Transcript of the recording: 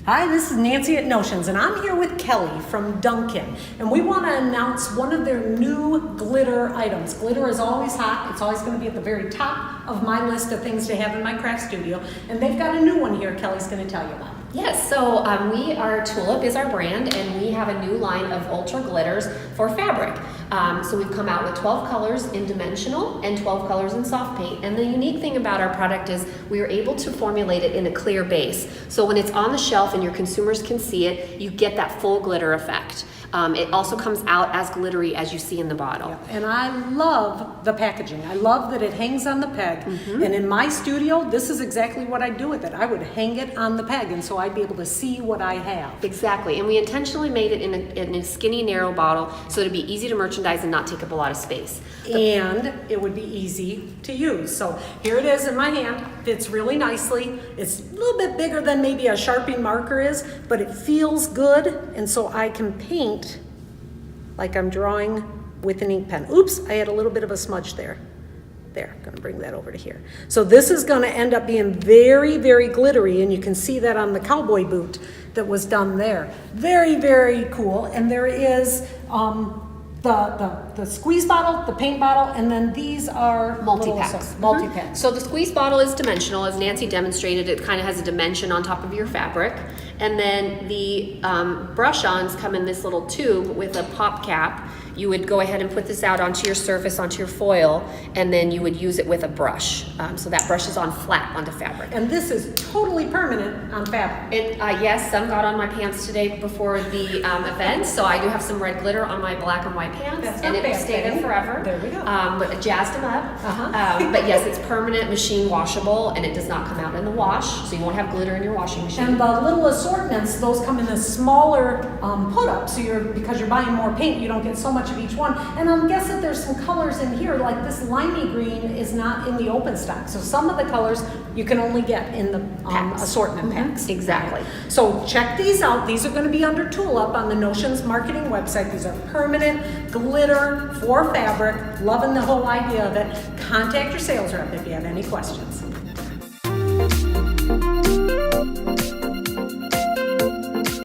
Hi, this is Nancy at Notions, and I'm here with Kelly from Dunkin', and we want to announce one of their new glitter items. Glitter is always hot. It's always going to be at the very top of my list of things to have in my craft studio, and they've got a new one here Kelly's going to tell you about. Yes, so Tulip is our brand, and we have a new line of ultra glitters for fabric. So we've come out with 12 colors in dimensional and 12 colors in soft paint. And the unique thing about our product is we are able to formulate it in a clear base. So when it's on the shelf and your consumers can see it, you get that full glitter effect. It also comes out as glittery as you see in the bottle. Yeah. And I love the packaging. I love that it hangs on the peg. Mm-hmm. And in my studio, this is exactly what I'd do with it. I would hang it on the peg, and so I'd be able to see what I have. Exactly, and we intentionally made it in a skinny, narrow bottle so it'd be easy to merchandise and not take up a lot of space. And it would be easy to use. So here it is in my hand. Fits really nicely. It's a little bit bigger than maybe a Sharpie marker is, but it feels good, and so I can paint like I'm drawing with an ink pen. Oops, I had a little bit of a smudge there. There, I'm gonna bring that over to here. So this is gonna end up being very, very glittery, and you can see that on the cowboy boot that was done there. Very, very cool. And there is the squeeze bottle, the paint bottle, and then these are Multi-packs. Multi-packs. So the squeeze bottle is dimensional, as Nancy demonstrated. It kind of has a dimension on top of your fabric. And then the brush-ons come in this little tube with a pop cap. You would go ahead and put this out onto your surface, onto your foil, and then you would use it with a brush. So that brush is on flat onto fabric. And this is totally permanent on fabric. Yes, some got on my pants today before the event, so I do have some red glitter on my black and white pants, That's and not it will bad, stay there Penny. forever. There we go. But I jazzed them up. But yes, it's permanent, machine washable, and it does not come out in the wash, so you won't have glitter in your washing machine. And the little assortments, those come in a smaller put-up, so because you're buying more paint, you don't get so much of each one. And I'm guessing there's some colors in here, like this limey green is not in the open stock. So some of the colors you can only get in the assortment packs. Exactly. So check these out. These are going to be under Tulip on the Notions marketing website. These are permanent glitter for fabric. Loving the whole idea of it. Contact your sales rep if you have any questions.